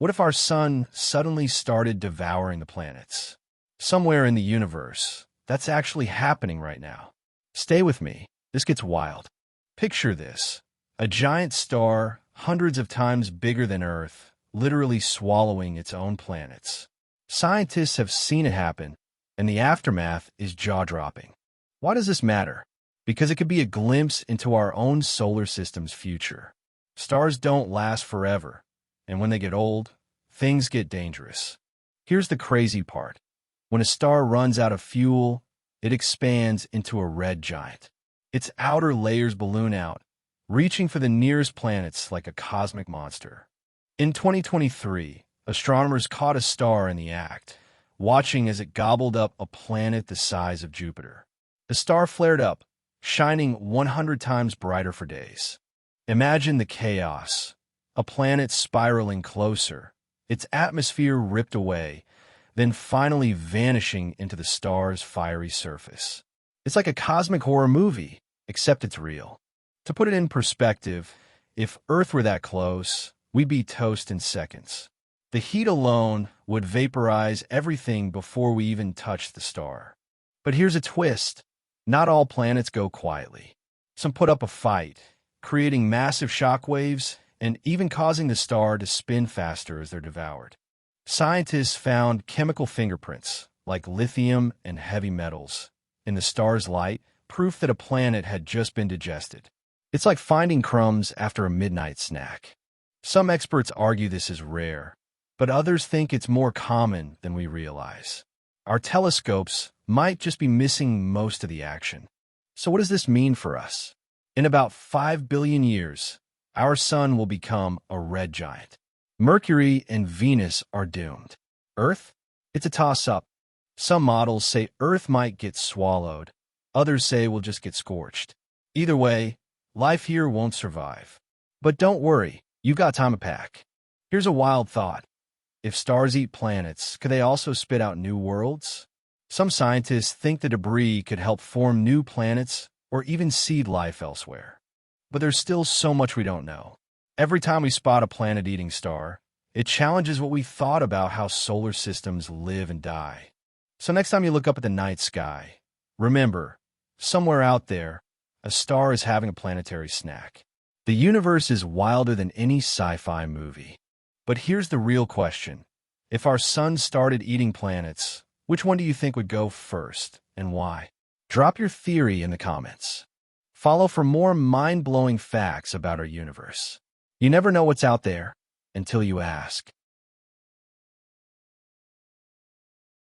What if our sun suddenly started devouring the planets? Somewhere in the universe, that's actually happening right now. Stay with me. This gets wild. Picture this. A giant star, hundreds of times bigger than Earth, literally swallowing its own planets. Scientists have seen it happen, and the aftermath is jaw-dropping. Why does this matter? Because it could be a glimpse into our own solar system's future. Stars don't last forever, and when they get old, things get dangerous. Here's the crazy part. When a star runs out of fuel, it expands into a red giant. Its outer layers balloon out, reaching for the nearest planets like a cosmic monster. In 2023, astronomers caught a star in the act, watching as it gobbled up a planet the size of Jupiter. The star flared up, shining 100 times brighter for days. Imagine the chaos. A planet spiraling closer, its atmosphere ripped away, then finally vanishing into the star's fiery surface. It's like a cosmic horror movie, except it's real. To put it in perspective, if Earth were that close, we'd be toast in seconds. The heat alone would vaporize everything before we even touched the star. But here's a twist. Not all planets go quietly. Some put up a fight, creating massive shockwaves and even causing the star to spin faster as they're devoured. Scientists found chemical fingerprints, like lithium and heavy metals, in the star's light, proof that a planet had just been digested. It's like finding crumbs after a midnight snack. Some experts argue this is rare, but others think it's more common than we realize. Our telescopes might just be missing most of the action. So what does this mean for us? In about 5 billion years, our sun will become a red giant. Mercury and Venus are doomed. Earth? It's a toss-up. Some models say Earth might get swallowed. Others say we'll just get scorched. Either way, life here won't survive. But don't worry, you've got time to pack. Here's a wild thought. If stars eat planets, could they also spit out new worlds? Some scientists think the debris could help form new planets or even seed life elsewhere. But there's still so much we don't know. Every time we spot a planet-eating star, it challenges what we thought about how solar systems live and die. So next time you look up at the night sky, remember, somewhere out there, a star is having a planetary snack. The universe is wilder than any sci-fi movie. But here's the real question. If our sun started eating planets, which one do you think would go first, and why? Drop your theory in the comments. Follow for more mind-blowing facts about our universe. You never know what's out there until you ask.